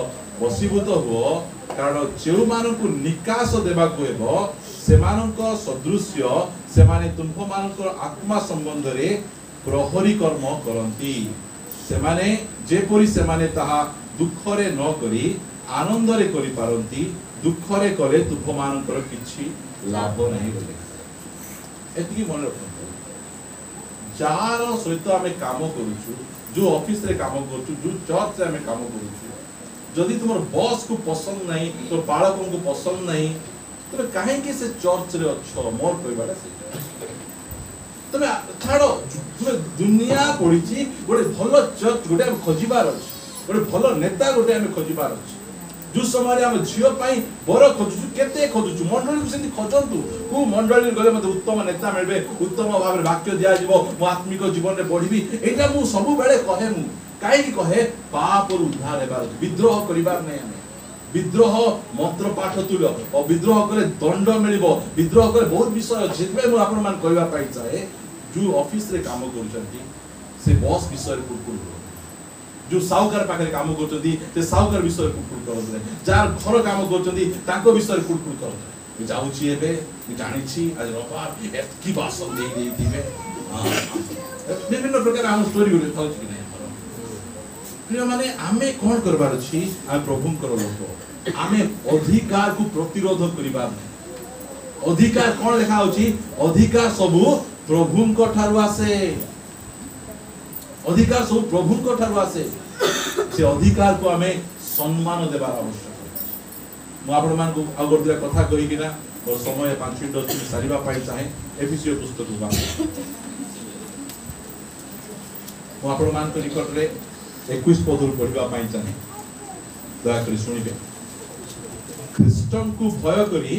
ବଶୀଭୂତ ହୁଅ କାରଣ ଯେଉଁମାନଙ୍କୁ ନିକାଶ ଦେବାକୁ ହେବ ସେମାନଙ୍କ ସଦୃଶ୍ୟ ସେମାନେ ତୁମ୍ଭମାନଙ୍କର ଆତ୍ମା ସମ୍ବନ୍ଧରେ ପ୍ରହରୀ କର୍ମ କରନ୍ତି ସେମାନେ ଯେପରି ସେମାନେ ତାହା ଦୁଃଖରେ ନ କରି ଆନନ୍ଦରେ କରିପାରନ୍ତି ଦୁଃଖରେ କଲେ ତୁମ୍ଭମାନଙ୍କର କିଛି ଲାଭ ନାହିଁ ବୋଲି ଏତିକି ମନେ ରଖନ୍ତୁ ଯାହାର ସହିତ ଆମେ କାମ କରୁଛୁ ଯୋଉ ଅଫିସରେ କାମ କରୁଛୁ ଯୋଉ ଚର୍ଚ୍ଚରେ ଆମେ କାମ କରୁଛୁ ଯଦି ତୁମର ବସ୍ କୁ ପସନ୍ଦ ନାହିଁ ତୋର ବାଳକଙ୍କୁ ପସନ୍ଦ ନାହିଁ ତମେ କାହିଁକି ସେ ଚର୍ଚ୍ଚରେ ଅଛ ମୋର କହିବାଟା ସେଇଟା ତମେ ଛାଡ ତୁମେ ଦୁନିଆ ପଡିଛି ଗୋଟେ ଭଲ ଚର୍ଚ୍ଚ ଗୋଟେ ଆମେ ଖୋଜିବାର ଅଛି ଗୋଟେ ଭଲ ନେତା ଗୋଟେ ଆମେ ଖୋଜିବାର ଅଛି ଯୋଉ ସମୟରେ ଆମେ ଝିଅ ପାଇଁ ବର ଖୋଜୁଛୁ କେତେ ଖୋଜୁଛୁ ମଣ୍ଡଳୀକୁ ସେମିତି ଖୋଜନ୍ତୁ କୋଉ ମଣ୍ଡଳୀ ଗଲେ ମତେ ଉତ୍ତମ ନେତା ମିଳିବେ ଉତ୍ତମ ଭାବରେ ବାକ୍ୟ ଦିଆଯିବ ମୁଁ ଆତ୍ମିକ ଜୀବନରେ ବଢିବି ଏଇଟା ମୁଁ ସବୁବେଳେ କହେ ମୁଁ କାହିଁକି କହେ ପାପରୁ ଉଦ୍ଧାର ହେବାର ଅଛି ବିଦ୍ରୋହ କରିବାର ନାହିଁ ଆମେ ବିଦ୍ରୋହ ମନ୍ତ୍ର ପାଠ ତୁଲ୍ୟ ଓ ବିଦ୍ରୋହ କଲେ ଦଣ୍ଡ ମିଳିବ ବିଦ୍ରୋହ କଲେ ବହୁତ ବିଷୟ ଅଛି ସେଥିପାଇଁ ମୁଁ ଆପଣମାନଙ୍କୁ କହିବା ପାଇଁ ଚାହେଁ ଯୋଉ ଅଫିସରେ କାମ କରୁଛନ୍ତି ସେ ବସ୍ ବିଷୟରେ କୁଟକୁଟ जो साहुकार पाखे काम करछथि से साहुकार विषय कुटकुट करथि जार घर काम करछथि ताको विषय कुटकुट करथि मैं जाउछि एबे मैं जानिछि आज रबार एतकी भाषण दे दिबे विभिन्न प्रकार हम स्टोरी गुले थाउछि कि नै प्रिय माने आमे कोन करबार अछि आ प्रभुंकर लोक आमे अधिकार को प्रतिरोध करिबार नै अधिकार कोन लेखा होछि अधिकार सब प्रभुंक ठारु आसे अधिकार सब प्रभुंक ठारु आसे से अधिकार को हमें सम्मान देबार आवश्यक मु आपण मान को आगर दिया कथा कहि किना और समय 5 मिनिट अछि सारिबा पाई चाहे एफिसियो पुस्तक बा मु आपण मान को निकट रे 21 पद पढिबा पाई चाहे दया करी सुनिबे ख्रिस्टन को भय करी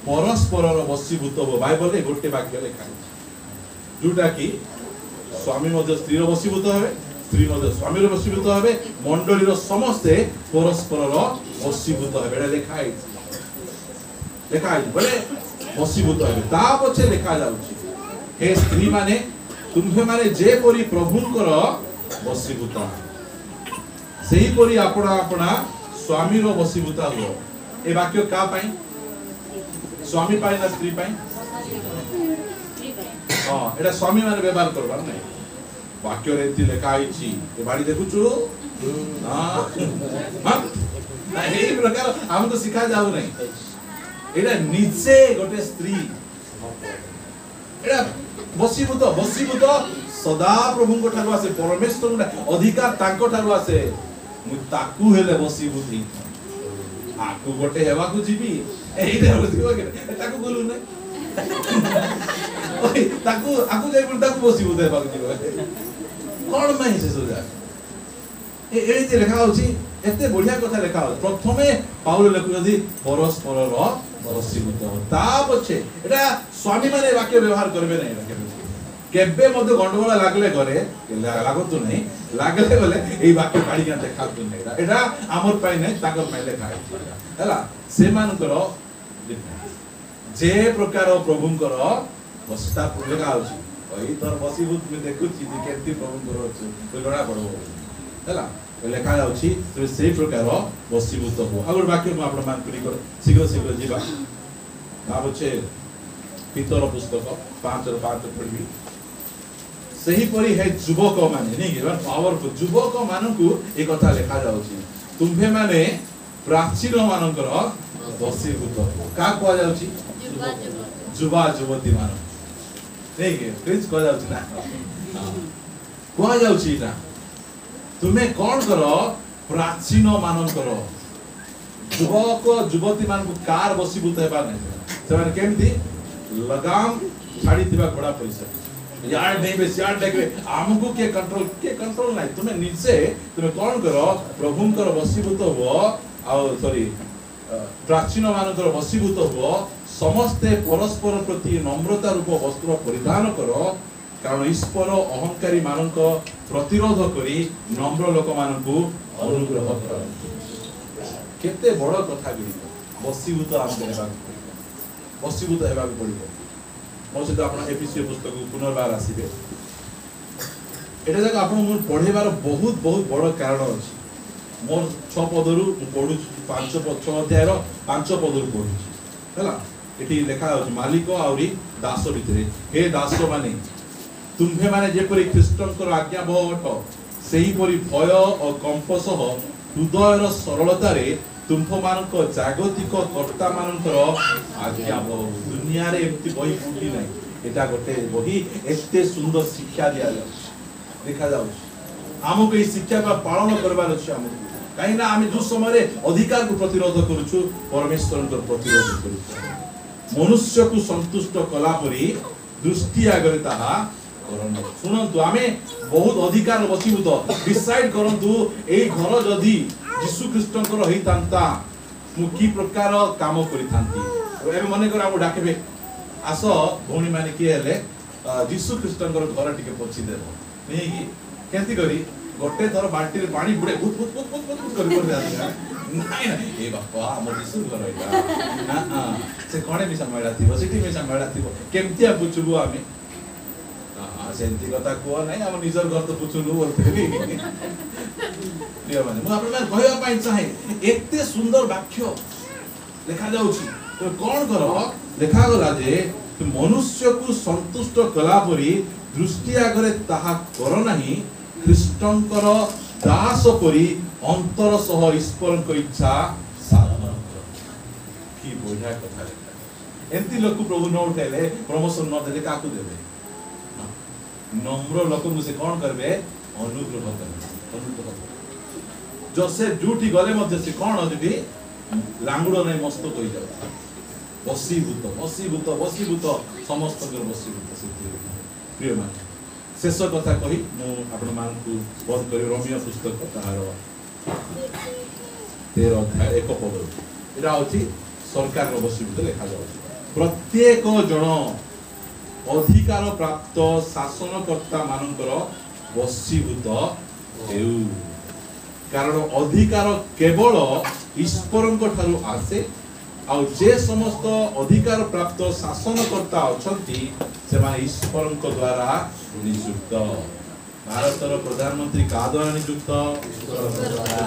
परस्पर वशीभूत हो बाइबल रे गोटे वाक्य लिखा है जोटा कि स्वामी मध्य स्त्री वशीभूत हेबे स्त्री मध्य स्वामी वशीभूत हेबे मंडली रो समस्ते परस्पर वशीभूत हेबे लेखा है बोले वशीभूत हेबे ता पछे लिखा जाउची हे स्त्री माने तुम्हे माने जे परी प्रभुंकर वशीभूत सही परी अपना अपना स्वामी रो वशीभूता हो। ए वाक्य का पाई स्वामी पाई ना स्त्री पाई हां एटा स्वामी माने व्यवहार करबार नै वाक्य रे एति लेखा आइछि ए बाड़ी देखुछु हां हां एही प्रकार हमको सिखा जाऊ नै एटा निजे गोटे स्त्री एटा वशीभूत सदा प्रभु को ठारो आसे परमेश्वर अधिकार तांको ठारो आसे मु ताकू हेले वशीभूत आकू गोटे हेवा को जीवी एही दे बसिबो के ताकू बोलू नै ओय ताकू आकू जाई पर ताकू वशीभूत हेवा को जीवो कोन माइ से सोजा एही जे लेखा होची एते बढ़िया कथा लेखा हो प्रथमे पाउल लेखु जदी परस्पर रो वशीभूत ता पछे एटा स्वामी माने वाक्य व्यवहार करबे नै केबे मधे गंडगोल लागले करे लागतो नै लागले बोले एई वाक्य काढी के देखातो नै एटा हमर पाइ नै ताकर पाइ लेखा हैला से मानकर जे प्रकार प्रभुंकर वस्ता लेखा होची ओई तोर वशीभूत में देखुची जे केति प्रभुंकर होची बोलडा पड़ो हैला लेखा होची तो से प्रकार वशीभूत हो अगर वाक्य में आपण मान करी कर शीघ्र शीघ्र जीवा ता बचे पितर पुस्तक 5:5 पढ़बी सही परी है युवक माने नहीं कि पावरफुल युवक मानकु ए कथा लेखा जाउची तुम्हे माने प्राचीन मानकर वशीभूत का को जाउची युवा युवती मान नहीं कि प्लीज को जाउची ना को जाउची ना तुम्हें कौन करो प्राचीन मानकर युवक युवती मान को कार वशीभूत हेबा नै से माने केमती लगाम छाड़ी दिबा घोड़ा पैसा यार नहीं बे यार देख हमको के कंट्रोल नहीं तुम्हें नीचे तुम्हें कौन करो प्रभुंकर वशीभूत हो आ सॉरी प्राचीन मानकर वशीभूत हो समस्त परस्पर प्रति नम्रता रूप वस्त्र परिधान करो कारण ईश्वर अहंकारी मानक प्रतिरोध करी नम्र लोक मानकु अनुग्रह कर केते बड़ कथा गिरी वशीभूत हम हेबा वशीभूत हेबा पड़िबो मो से आपण एपीसी पुस्तक पुनर्बार आसीबे एटा जक आपण मु पढेबार बहुत बहुत बड़ कारण अछि मोर 6 पदरु पढु 5 अध्याय रो 5 पदरु पढु हैला एठी लेखा अछि मालिक आउरी दास भितरे हे दास माने तुम्हे माने जेपरि ख्रीष्टंकर आज्ञा बहट सेही परि भय और कंपस हृदयर सरलता रे तुमफो मानक जागतिक कर्ता मानकर आज्ञा बह दुनिया रे एमती बही फुटी नै एटा गोटे बही एते सुंदर शिक्षा दिया जाउ देखा जाउ हमको ई शिक्षा का पालन करबार अछि हमको काई ना हम जो समय रे अधिकार को प्रतिरोध करूछु परमेश्वर को प्रतिरोध करूछु मनुष्य को संतुष्ट कला परि दृष्टि आगरे ताहा सुनंतु आमे बहुत अधिकार वशीभूत डिसाइड करंतु एई घर जदी यीशु ख्रीष्टंकर होई तांता मु की प्रकार काम करि थांती एबे मने कर हम डाकेबे आसो भौणी माने की हेले यीशु ख्रीष्टंकर घर टिके पछि देबो नै कि केंती करी गोटे थर बाल्टी रे पानी बुडे भूत भूत भूत भूत भूत करि कर जाती नाही ना ए बापा हमर यीशु घर होइला ना से कोणे मिसा मैला थिबो सिटी मिसा मैला थिबो केमतिया पुछबो आमे सेंती कथा को नै हम निजर घर तो पुछुनु बोलते प्रिय माने मु आपन कहया पाइ चाहे एते सुंदर वाक्य लिखा जाउछि तो कोन करो लिखा गला जे तू मनुष्य को संतुष्ट कला परी दृष्टि आगरे ताहा कर नाही ख्रीष्टंकर दास परी अंतर सह ईश्वरक इच्छा साधन कर की बढ़िया कथा लिखा एंती लोक प्रभु न उठेले प्रमोशन न देले काकू देबे नम्र लोक मुझे कौन करबे अनुग्रह करबे जोसेफ ड्यूटी गले मध्य से कौन अदि लांगुडो नै मस्त कहि जाउ वशीभूत वशीभूत वशीभूत समस्त कर वशीभूत सिद्धि प्रिय मान शेष कथा कहि मु आपण मान को बंद करी रोमियो पुस्तक तार 13 अध्याय 1 पद एरा होची सरकार रो वशीभूत लेखा जाउ प्रत्येक जन अधिकार प्राप्त शासनकर्ता मानकर वशीभूत हेउ कारण अधिकार केवल ईश्वरଙ୍କ ठारू आसे आ जे समस्त अधिकार प्राप्त शासनकर्ता अछंती से माने ईश्वरଙ୍କ द्वारा नियुक्त ଭାରତର ପ୍ରଧାନମନ୍ତ୍ରୀ କାହା ଦ୍ୱାରା ନିଯୁକ୍ତ?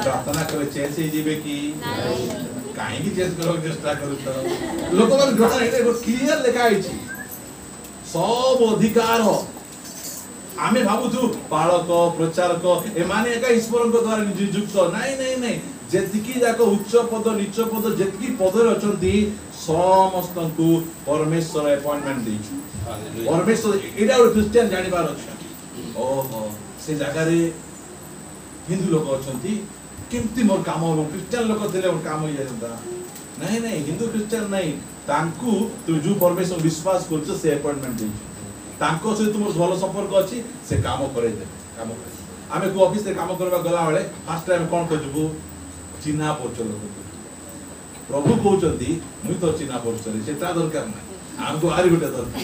ପ୍ରାର୍ଥନା କଲେ ଚେଞ୍ଜ ହେଇଯିବେ କି? କାହିଁକି ଚେଞ୍ଜ କରିବାକୁ ଚେଷ୍ଟା କରୁଛ? ଲୋକମାନେ ଜଣା ଏଇଟା କ୍ଲିୟର ଲେଖା ହେଇଛି ସବୁ ଅଧିକାର। ଆମେ ଭାବୁଛୁ ପାଳକ ପ୍ରଚାରକ ଏମାନେ ଏକା ଈଶ୍ୱରଙ୍କ ଦ୍ୱାରା ନିଯୁକ୍ତ। ନାଇଁ ନାଇଁ ନାଇଁ, ଯେତିକି ଯାକ ଉଚ୍ଚ ପଦ ନିଚ ପଦ ଯେତିକି ପଦରେ ଅଛନ୍ତି ସମସ୍ତଙ୍କୁ ପରମେଶ୍ୱର ଆପଏଣ୍ଟମେଣ୍ଟ ଦେଇଛୁ। ପରମେଶ୍ୱର ଏଇଟା ଗୋଟେ ଖ୍ରୀଷ୍ଟିଆନ ଜାଣିବାର ଅଛି। ଓହୋ, ସେ ଜାଗାରେ ହିନ୍ଦୁ ଲୋକ ଅଛନ୍ତି, କେମିତି ମୋର କାମ ହବ? ଖ୍ରୀଷ୍ଟିଆନ ଲୋକ ଥିଲେ ମୋର କାମ ହେଇଯାଇଥାନ୍ତା। ନାଇଁ ନାଇଁ, ହିନ୍ଦୁ ଖ୍ରୀଷ୍ଟିଆନ ନାଇଁ, ତାଙ୍କୁ ତୁମେ ଯୋଉ ପରମେଶ୍ୱର ବିଶ୍ୱାସ କରୁଛ ସେ ଆପଏଣ୍ଟମେଣ୍ଟ ଦେଇଛୁ। ତାଙ୍କ ସହିତ ତୁମର ଭଲ ସମ୍ପର୍କ ଅଛି, ସେ କାମ କରେଇଦେବେ। କାମ କରେଇ ଆମେ କୋଉ ଅଫିସରେ କାମ କରିବା ଗଲାବେଳେ ଫାଷ୍ଟ ଟାଇମ୍ କ'ଣ ଖୋଜିବୁ? ଚିହ୍ନା ପରିଚୟ ଲୋକ। ପ୍ରଭୁ କହୁଛନ୍ତି ମୁଇଁ ତ ଚିହ୍ନା ପରିଚୟ, ସେଟା ଦରକାର ନାହିଁ, ଆମକୁ ଆହୁରି ଗୋଟେ ଦରକାର।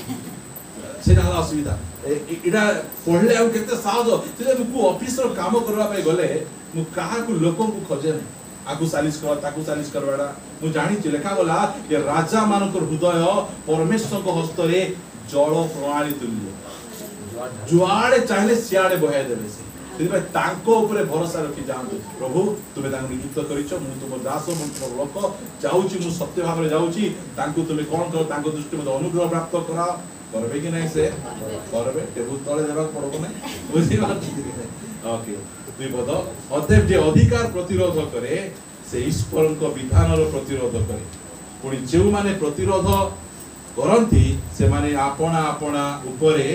ସେଇଟା ହେଲା ଅସୁବିଧା। ଏଇଟା ପଢିଲେ ଆଉ କେତେ ସହଜ। ମୁଁ କୋଉ ଅଫିସର କାମ କରିବା ପାଇଁ ଗଲେ ମୁଁ କାହାକୁ ଲୋକଙ୍କୁ ଖୋଜେ ନାହିଁ, ଆକୁ ସାଲିସ କର ତାକୁ ସାଲିସ କରବାଟା। ମୁଁ ଜାଣିଛି ଲେଖାଗଲା ଯେ ରାଜା ମାନଙ୍କର ହୃଦୟ ପରମେଶ୍ୱରଙ୍କ ହସ୍ତରେ ଜଳ ପ୍ରଣାଳୀ ତୁଲ୍ୟ, ଯୁଆଡେ ଚାହିଁଲେ ସିଆଡେ ବହାଇ ଦେବେ। ସେ ସେଥିପାଇଁ ତାଙ୍କ ଉପରେ ଭରସା ରଖି ଯାଆନ୍ତୁ। ପ୍ରଭୁ ତୁମେ ତାଙ୍କୁ ନିଯୁକ୍ତ କରିଛ, ମୁଁ ତୁମ ଦାସ, ମୁଁ ତୁମ ଲୋକ ଯାଉଛି, ମୁଁ ସତ୍ୟ ଭାବରେ ଯାଉଛି। ତାଙ୍କୁ ତୁମେ କ'ଣ କର? ତାଙ୍କ ଦୃଷ୍ଟି ମୋତେ ଅନୁଗ୍ରହ ପ୍ରାପ୍ତ କରାଅ। କରିବେ କି ନାହିଁ? ସେ କରିବେ। ଟେବୁଲ ତଳେ ଦେବାକୁ ପଡବ ନାହିଁ, ବୁଝିପାରୁଛି? ଓକେ, 2 ପଦ। ଅତଏବ ଯେ ଅଧିକାର ପ୍ରତିରୋଧ କରେ ସେ ଈଶ୍ୱରଙ୍କ ବିଧାନର ପ୍ରତିରୋଧ କରେ। ପୁଣି ଯେଉଁମାନେ ପ୍ରତିରୋଧ କରନ୍ତି ସେମାନେ ଆପଣା ଆପଣା ଉପରେ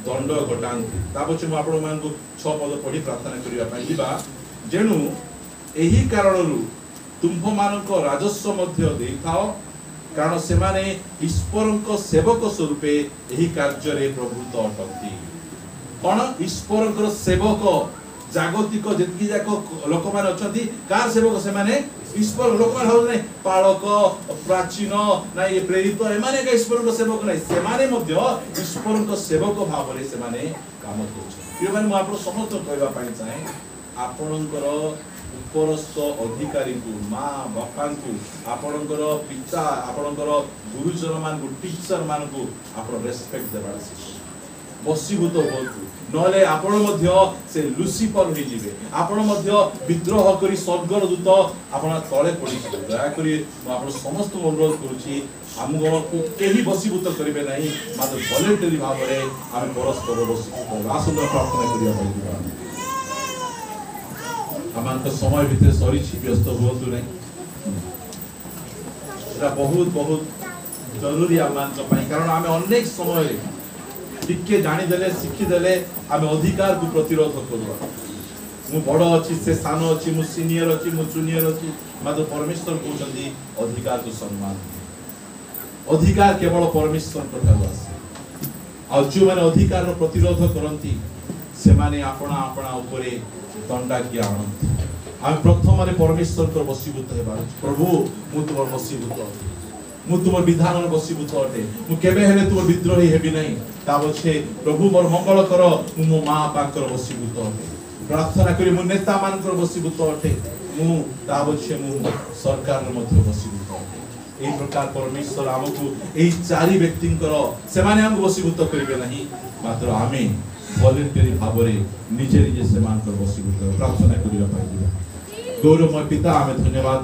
ଦଣ୍ଡ ଘଟାନ୍ତି। ତା ପଛେ ମୁଁ ଆପଣମାନଙ୍କୁ 6 ପଦ ପଢି ପ୍ରାର୍ଥନା କରିବା ପାଇଁ ଯିବା। ଯେଣୁ ଏହି କାରଣରୁ ତୁମ୍ଭମାନଙ୍କ ରାଜସ୍ୱ ମଧ୍ୟ ଦେଇଥାଅ, କାରଣ ସେମାନେ ଈଶ୍ୱରଙ୍କ ସେବକ ସ୍ୱରୂପେ ଏହି କାର୍ଯ୍ୟରେ ପ୍ରଭୁତ ଅଟନ୍ତି। କ'ଣ? ଈଶ୍ୱରଙ୍କର ସେବକ। ଜାଗତିକ ଯେତିକି ଯାକ ଲୋକମାନେ ଅଛନ୍ତି, କାହାର ସେବକ ସେମାନେ? ଈଶ୍ୱର। ଲୋକମାନେ ଭାବୁଛନ୍ତି ପାଳକ, ପ୍ରାଚୀନ ନାଇଁ ପ୍ରେରିତ, ଏମାନେ ଏକା ଈଶ୍ୱରଙ୍କ ସେବକ ନାହିଁ, ସେମାନେ ମଧ୍ୟ ଈଶ୍ୱରଙ୍କ ସେବକ ଭାବରେ ସେମାନେ କାମ କରୁଛନ୍ତି। ପ୍ରିୟମାନେ, ମୁଁ ଆପଣ ସମସ୍ତଙ୍କୁ କହିବା ପାଇଁ ଚାହେଁ, ଆପଣଙ୍କର ଉପରସ୍ଥ ଅଧିକାରୀଙ୍କୁ, ମା ବାପାଙ୍କୁ, ଆପଣଙ୍କର ପିତା, ଆପଣଙ୍କର ଗୁରୁଜନ ମାନଙ୍କୁ, ଟିଚର ମାନଙ୍କୁ ଆପଣ ରେସ୍ପେକ୍ଟ ଦେବାର ଶିଖନ୍ତୁ। ବଶୀଭୂତ ହୁଅନ୍ତୁ, ନହେଲେ ଆପଣ ମଧ୍ୟ ସେ ଲୁସିଫର ହେଇଯିବେ। ଆପଣ ମଧ୍ୟ ବିଦ୍ରୋହ କରି ସ୍ୱର୍ଗର ଦୂତ ଆପଣ ତଳେ ପଡ଼ିଯିବେ। ଦୟାକରି ମୁଁ ଆପଣ ସମସ୍ତଙ୍କୁ ଅନୁରୋଧ କରୁଛି, ଆମକୁ କେହି ବଶୀଭୂତ କରିବେ ନାହିଁ, ମାତ୍ର ଭଲେଣ୍ଟାରୀ ଭାବରେ ଆମେ ପରସ୍ପର ବଶୀଭୂତ ହେବା। ଆସନ୍ତୁ ପ୍ରାର୍ଥନା କରିବା ପାଇଁ ଯିବା। ଆମମାନଙ୍କ ସମୟ ଭିତରେ ସରିଛି, ବ୍ୟସ୍ତ ହୁଅନ୍ତୁ ନାହିଁ। এটা ବହୁତ ବହୁତ ଜରୁରୀ ଆମମାନଙ୍କ ପାଇଁ, କାରଣ ଆମେ ଅନେକ ସମୟରେ ଟିକେ ଜାଣିଦେଲେ ଶିଖିଦେଲେ ଆମେ ଅଧିକାରକୁ ପ୍ରତିରୋଧ କରିବା। ମୁଁ ବଡ଼ ଅଛି, ସେ ସାନ ଅଛି, ମୁଁ ସିନିୟର ଅଛି, ମୁଁ ଜୁନିୟର ଅଛି, ମାତ୍ର ପରମେଶ୍ୱର କହୁଛନ୍ତି ଅଧିକାରକୁ ସମ୍ମାନ। ଅଧିକାର କେବଳ ପରମେଶ୍ୱରଙ୍କ ଠାରୁ ଆସେ। ଆଉ ଯେଉଁମାନେ ଅଧିକାରର ପ୍ରତିରୋଧ କରନ୍ତି ସେମାନେ ଆପଣା ଆପଣା ଉପରେ ଦଣ୍ଡାଜ୍ଞା ଆଣନ୍ତି। ଆମେ ପ୍ରଥମରେ ପରମେଶ୍ୱରଙ୍କର ବଶୀଭୂତ ହେବାର ଅଛି। ପ୍ରଭୁ, ମୁଁ ତୁମର ବଶୀଭୂତ ଅଟେ, ମୁଁ ତୁମର ବିଧାନର ବଶୀଭୂତ ଅଟେ, ମୁଁ କେବେ ହେଲେ ତୁମର ବିଦ୍ରୋହୀ ହେବି ନାହିଁ। ତା ପଛେ ପ୍ରଭୁ ମୋର ମଙ୍ଗଳ କର, ମୁଁ ମୋ ମା ବାପାଙ୍କର ବଶୀଭୂତ ଅଟେ। ପ୍ରାର୍ଥନା କରି ମୁଁ ନେତା ମାନଙ୍କର ବଶୀଭୂତ ଅଟେ, ମୁଁ ତା ପଛେ ମୁଁ ସରକାରର ମଧ୍ୟ ବଶୀଭୂତ ଅଟେ। এই প্রকার পরমেশ্বর আমাকে এই 4 ব্যক্তিଙ୍କର ସେମାନେ ଆମକୁ ବଶୀଭୂତ କରିବେ ନାହିଁ, ମାତ୍ର ଆମେ ଭଲେଣ୍ଟାରୀ ଭାବରେ ନିଜେ ନିଜେ ସେମାନଙ୍କର ବଶୀଭୂତ ପ୍ରାର୍ଥନା କରିବା ପାଇଁ ଯିବା। ଗୌରବମୟ ପିତା, ଆମେ ଧନ୍ୟବାଦ